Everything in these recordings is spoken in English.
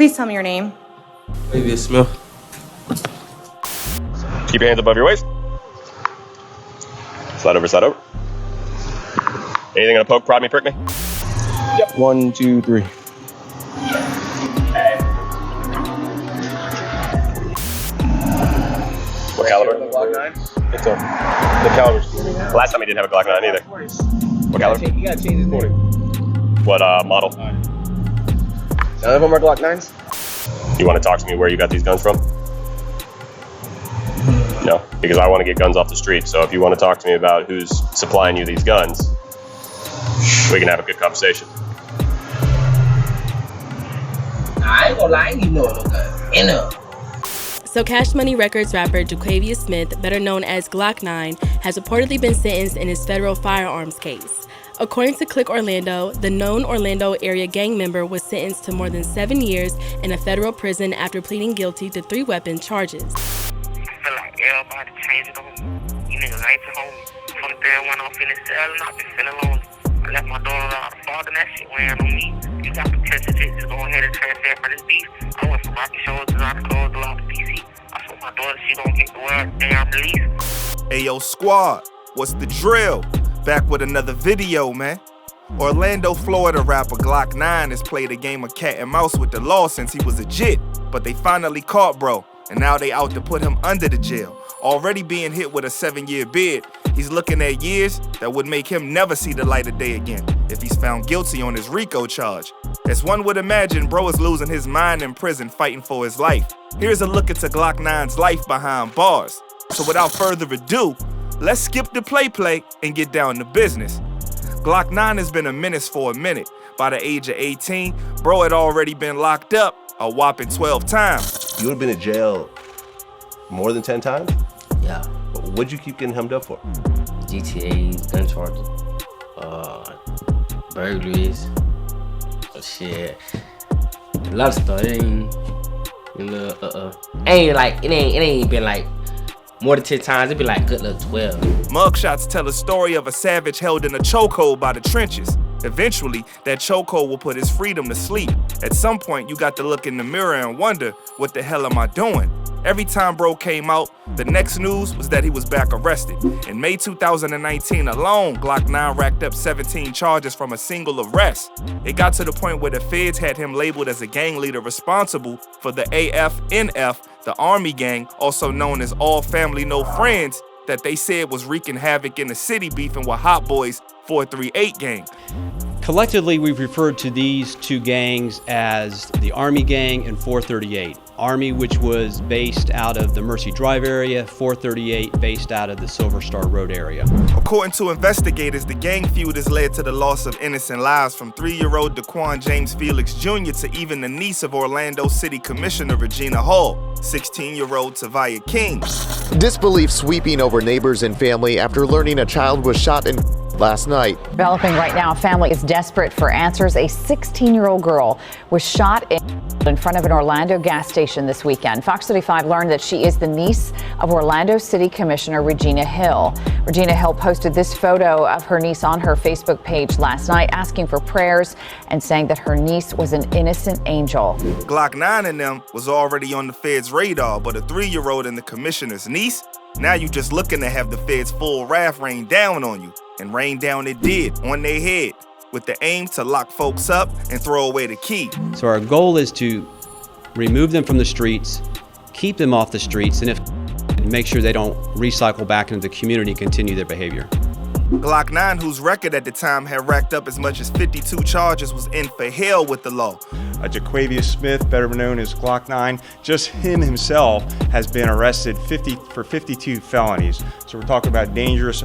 Please tell me your name. Maybe it's Smith. Keep your hands above your waist. Slide over, slide over. Anything gonna poke, prod me, prick me? Yep. 1, 2, 3. What caliber? Glock 9. It's the calibers. Last time he didn't have a Glock 9 either. What caliber? You gotta change his name. What model? None of them are Glock 9s? You want to talk to me where you got these guns from? No, because I want to get guns off the street. So if you want to talk to me about who's supplying you these guns, we can have a good conversation. I ain't gonna lie, I ain't even know no guns. Enough. So Cash Money Records rapper Jaquavius Smith, better known as Glock 9, has reportedly been sentenced in his federal firearms case. According to Click Orlando, the known Orlando area gang member was sentenced to more than 7 years in a federal prison after pleading guilty to 3 weapon charges. I feel like everybody changing on me. You niggas ain't your homie. From the day I went off in the cell and I've been feeling lonely. I left my daughter out of father and that shit weighing on me. You got potential shit, just go ahead and transfer from this beef. I went from Rocky Shoulders out of clothes to out of DC. I told my daughter she gon' get the word damn release. Ayo squad, what's the drill? Back with another video, man. Orlando, Florida rapper Glock 9 has played a game of cat and mouse with the law since he was a jit. But they finally caught bro, and now they out to put him under the jail. Already being hit with a 7-year bid, he's looking at years that would make him never see the light of day again if he's found guilty on his RICO charge. As one would imagine, bro is losing his mind in prison fighting for his life. Here's a look into Glock 9's life behind bars. So without further ado, let's skip the play and get down to business. Glock 9 has been a menace for a minute. By the age of 18, bro had already been locked up a whopping 12 times. You would have been in jail more than 10 times? Yeah. What'd you keep getting hemmed up for? GTA, gun charges, burglaries, shit. A lot of stuff. It ain't been like more than 10 times. It be like good little 12. Mugshots tell a story of a savage held in a chokehold by the trenches. Eventually, that chokehold will put his freedom to sleep. At some point, you got to look in the mirror and wonder, what the hell am I doing? Every time bro came out, the next news was that he was back arrested. In May 2019 alone, Glock 9 racked up 17 charges from a single arrest. It got to the point where the feds had him labeled as a gang leader responsible for the AFNF, the Army gang, also known as All Family No Friends, that they said was wreaking havoc in the city, beefing with Hot Boys 438 gang. Collectively, we've referred to these 2 gangs as the Army Gang and 438. Army, which was based out of the Mercy Drive area, 438 based out of the Silver Star Road area. According to investigators, the gang feud has led to the loss of innocent lives from 3-year-old Daquan James Felix Jr. to even the niece of Orlando City Commissioner Regina Hall, 16-year-old Tavia King. Disbelief sweeping over neighbors and family after learning a child was shot in last night. Developing right now, family is desperate for answers. A 16-year-old girl was shot in front of an Orlando gas station this weekend. Fox 35 learned that she is the niece of Orlando City Commissioner Regina Hill. Regina Hill posted this photo of her niece on her Facebook page last night, asking for prayers and saying that her niece was an innocent angel. Glock 9 in them was already on the feds' radar, but a 3-year-old and the commissioner's niece? Now you just looking to have the feds' full wrath rain down on you. And rain down it did, on their head, with the aim to lock folks up and throw away the key. So our goal is to remove them from the streets, keep them off the streets, and make sure they don't recycle back into the community and continue their behavior. Glock 9, whose record at the time had racked up as much as 52 charges, was in for hell with the law. Jaquavius Smith, better known as Glock 9, just him himself has been arrested for 52 felonies. So we're talking about dangerous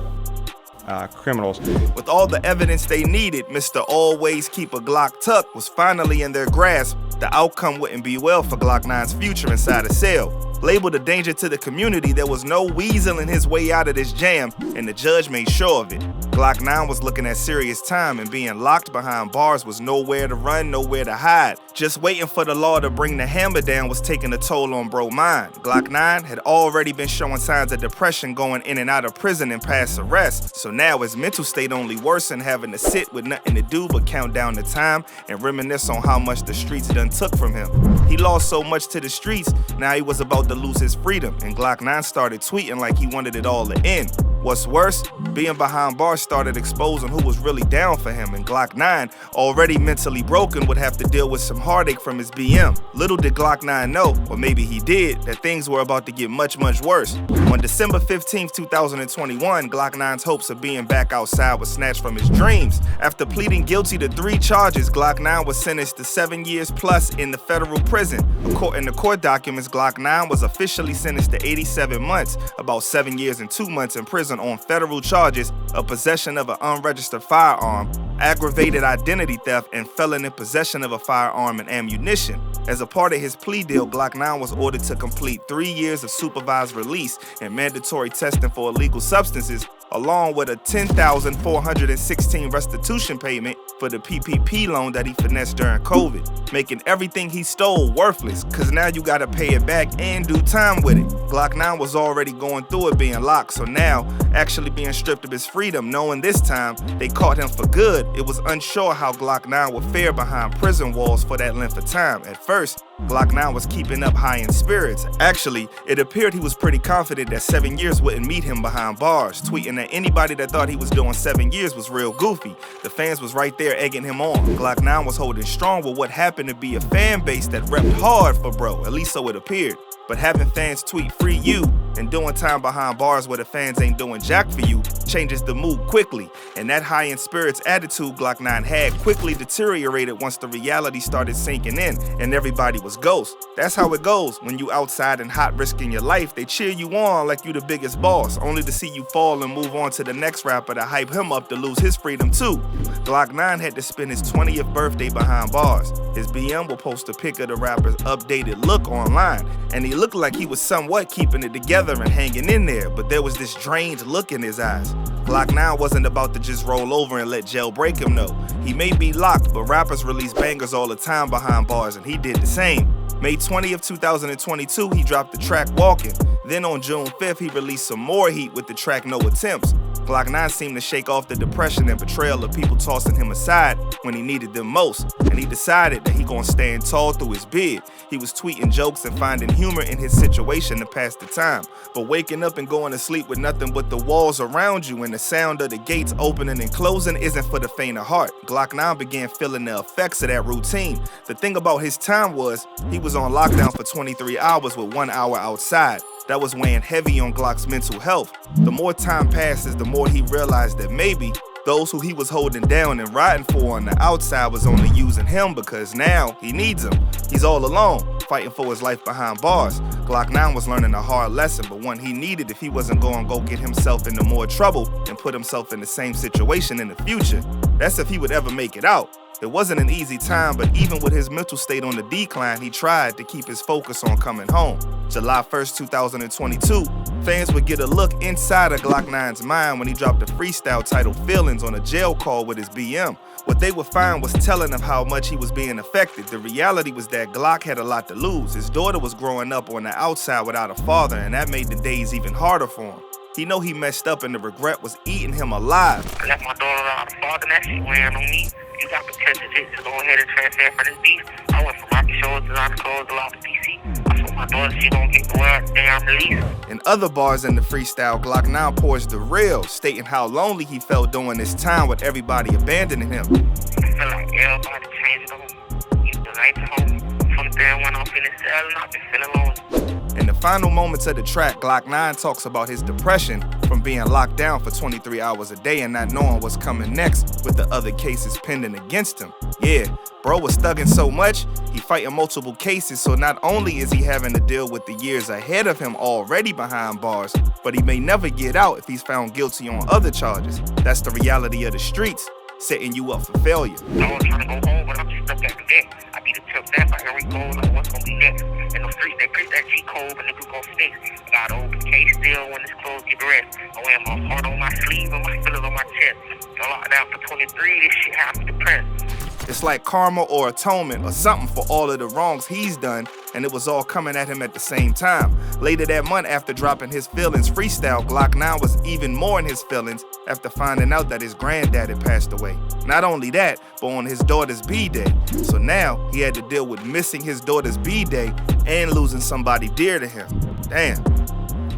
criminals. With all the evidence they needed, Mr. Always Keep a Glock Tucked was finally in their grasp. The outcome wouldn't be well for Glock 9's future inside a cell. Labeled a danger to the community, there was no weaseling his way out of this jam, and the judge made sure of it. Glock 9 was looking at serious time, and being locked behind bars was nowhere to run, nowhere to hide. Just waiting for the law to bring the hammer down was taking a toll on bro mind. Glock 9 had already been showing signs of depression going in and out of prison and past arrest, so now his mental state only worsened, having to sit with nothing to do but count down the time and reminisce on how much the streets done took from him. He lost so much to the streets, now he was about to lose his freedom, and Glock 9 started tweeting like he wanted it all to end. What's worse, being behind bars started exposing who was really down for him, and Glock 9, already mentally broken, would have to deal with some heartache from his BM. Little did Glock 9 know, or maybe he did, that things were about to get much, much worse. On December 15, 2021, Glock 9's hopes of being back outside was snatched from his dreams. After pleading guilty to 3 charges, Glock 9 was sentenced to 7 years plus in the federal prison. According to court documents, Glock 9 was officially sentenced to 87 months, about 7 years and 2 months in prison on federal charges of possession of an unregistered firearm, aggravated identity theft, and felon in possession of a firearm and ammunition. As a part of his plea deal, Glock 9 was ordered to complete 3 years of supervised release and mandatory testing for illegal substances, along with a $10,416 restitution payment for the PPP loan that he finessed during COVID, making everything he stole worthless, cause now you gotta pay it back and do time with it. Glock 9 was already going through it being locked, so now, actually being stripped of his freedom, knowing this time they caught him for good, it was unsure how Glock 9 would fare behind prison walls for that length of time. At first, Glock 9 was keeping up high in spirits. Actually, it appeared he was pretty confident that 7 years wouldn't meet him behind bars, tweeting that anybody that thought he was doing 7 years was real goofy. The fans was right there egging him on. Glock 9 was holding strong with what happened to be a fan base that repped hard for bro, at least so it appeared. But having fans tweet free you and doing time behind bars where the fans ain't doing jack for you changes the mood quickly. And that high in spirits attitude Glock 9 had quickly deteriorated once the reality started sinking in and everybody was ghost. That's how it goes when you outside and hot risking your life. They cheer you on like you the biggest boss, only to see you fall and move on to the next rapper to hype him up to lose his freedom too. Glock 9 had to spend his 20th birthday behind bars. His BM will post a pic of the rapper's updated look online, and he looked like he was somewhat keeping it together and hanging in there, but there was this drained look in his eyes. Glock 9 wasn't about to just roll over and let jail break him, no. He may be locked, but rappers release bangers all the time behind bars, and he did the same. May 20th, 2022, he dropped the track Walking. Then on June 5th, he released some more heat with the track No Attempts. Glock 9 seemed to shake off the depression and betrayal of people tossing him aside when he needed them most, and he decided that he gonna stand tall through his bid. He was tweeting jokes and finding humor in his situation to pass the time, but waking up and going to sleep with nothing but the walls around you and the sound of the gates opening and closing isn't for the faint of heart. Glock 9 began feeling the effects of that routine. The thing about his time was, he was on lockdown for 23 hours with 1 hour outside. That was weighing heavy on Glock's mental health. The more time passes, the more he realized that maybe those who he was holding down and riding for on the outside was only using him because now he needs him. He's all alone, fighting for his life behind bars. Glock 9 was learning a hard lesson, but one he needed if he wasn't going to go get himself into more trouble and put himself in the same situation in the future. That's if he would ever make it out. It wasn't an easy time, but even with his mental state on the decline, he tried to keep his focus on coming home. July 1st, 2022, fans would get a look inside of Glock 9's mind when he dropped a freestyle titled Feelings on a jail call with his BM. What they would find was telling of how much he was being affected. The reality was that Glock had a lot to lose. His daughter was growing up on the outside without a father, and that made the days even harder for him. He know he messed up and the regret was eating him alive. I left my daughter without a father, and that shit wearing on me. You got potential to go ahead and transfer for this beef. I went from rocky shoulders to lock clothes to lock the PC. I told my daughter she gonna get the word damn release. In other bars in the freestyle, Glock 9 pours the real, stating how lonely he felt during this time with everybody abandoning him. I feel like everybody changing on me. You the night to home. From there when I'm in the cell and I've been feeling lonely. In the final moments of the track, Glock 9 talks about his depression from being locked down for 23 hours a day and not knowing what's coming next with the other cases pending against him. Yeah, bro was thugging so much, he fighting multiple cases, so not only is he having to deal with the years ahead of him already behind bars, but he may never get out if he's found guilty on other charges. That's the reality of the streets, setting you up for failure. I was trying to go home, but I'm just stuck at the deck. I be the tip that by every goal, like what's gonna be next. In the streets, they preach that G code, but niggas go fix. I got an open case still when it's closed, get the rest. I wear my heart on my sleeve and my feelings on my chest. I locked down for 23, this shit had me depressed. It's like karma or atonement or something for all of the wrongs he's done, and it was all coming at him at the same time. Later that month, after dropping his feelings freestyle, Glock 9 was even more in his feelings after finding out that his granddad had passed away. Not only that, but on his daughter's B-Day. So now he had to deal with missing his daughter's B-Day and losing somebody dear to him. Damn.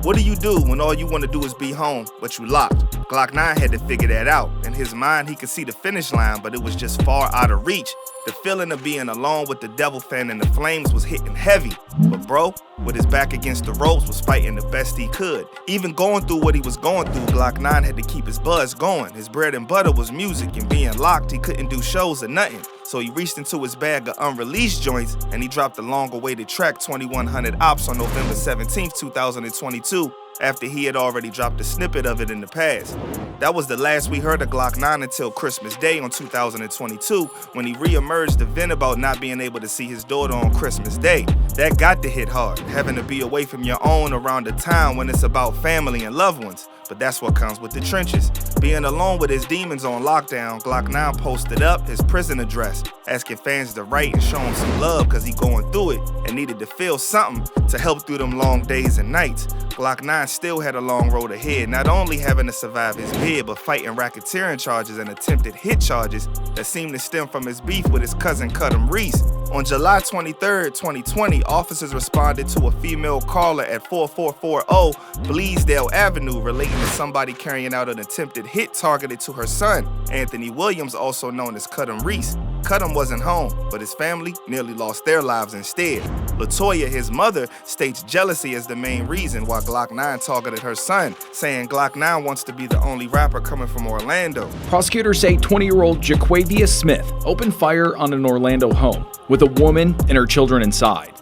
What do you do when all you want to do is be home, but you locked? Glock 9 had to figure that out. In his mind, he could see the finish line, but it was just far out of reach. The feeling of being alone with the devil fan and the flames was hitting heavy. But bro, with his back against the ropes, was fighting the best he could. Even going through what he was going through, Glock 9 had to keep his buzz going. His bread and butter was music, and being locked, he couldn't do shows or nothing. So he reached into his bag of unreleased joints, and he dropped the long-awaited track 2100 Ops on November 17th, 2022, after he had already dropped a snippet of it in the past. That was the last we heard of Glock 9 until Christmas Day on 2022, when he re-emerged to vent about not being able to see his daughter on Christmas Day. That got to hit hard, having to be away from your own around a time when it's about family and loved ones. But that's what comes with the trenches. Being alone with his demons on lockdown, Glock 9 posted up his prison address, asking fans to write and show him some love because he going through it and needed to feel something to help through them long days and nights. Glock 9 still had a long road ahead, not only having to survive his bid, but fighting racketeering charges and attempted hit charges that seemed to stem from his beef with his cousin Cudham Reese. On July 23rd, 2020, officers responded to a female caller at 4440 Bleasdale Avenue relating to somebody carrying out an attempted hit targeted to her son, Anthony Williams, also known as Cudham Reese. Cudham wasn't home, but his family nearly lost their lives instead. LaToya, his mother, states jealousy as the main reason why Glock 9 targeted her son, saying Glock 9 wants to be the only rapper coming from Orlando. Prosecutors say 20-year-old Jaquavia Smith opened fire on an Orlando home with a woman and her children inside.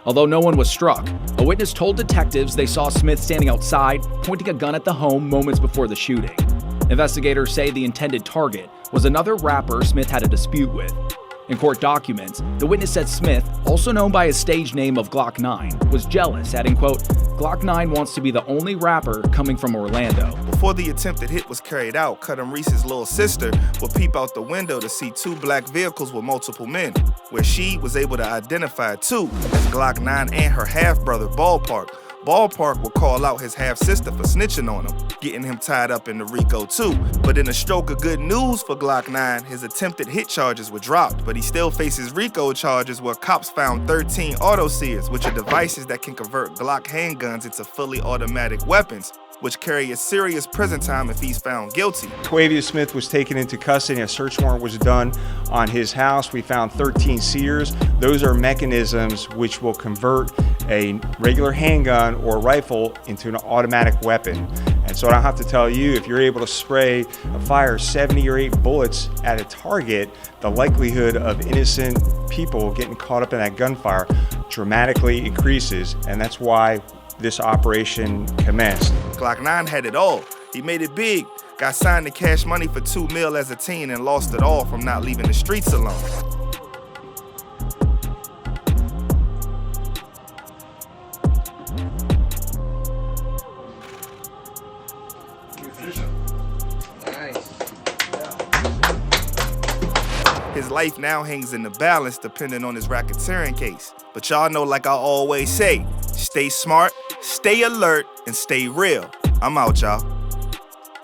Although no one was struck, a witness told detectives they saw Smith standing outside, pointing a gun at the home moments before the shooting. Investigators say the intended target was another rapper Smith had a dispute with. In court documents, the witness said Smith, also known by his stage name of Glock 9, was jealous, adding, quote, Glock 9 wants to be the only rapper coming from Orlando. Before the attempted hit was carried out, Cudham Reese's little sister would peep out the window to see two black vehicles with multiple men, where she was able to identify two as Glock 9 and her half-brother, Ballpark. Ballpark would call out his half-sister for snitching on him, getting him tied up in the RICO too. But in a stroke of good news for Glock 9, his attempted hit charges were dropped, but he still faces RICO charges where cops found 13 autoseers, which are devices that can convert Glock handguns into fully automatic weapons, which carry a serious prison time if he's found guilty. Jaquavia Smith was taken into custody. A search warrant was done on his house. We found 13 sears. Those are mechanisms which will convert a regular handgun or rifle into an automatic weapon. And so I don't have to tell you, if you're able to fire 70 or 8 bullets at a target, the likelihood of innocent people getting caught up in that gunfire dramatically increases. And that's why this operation commenced. Glock 9 had it all. He made it big, got signed to Cash Money for $2 million as a teen and lost it all from not leaving the streets alone. His life now hangs in the balance depending on his racketeering case. But y'all know, like I always say, stay smart, stay alert, and stay real. I'm out, y'all.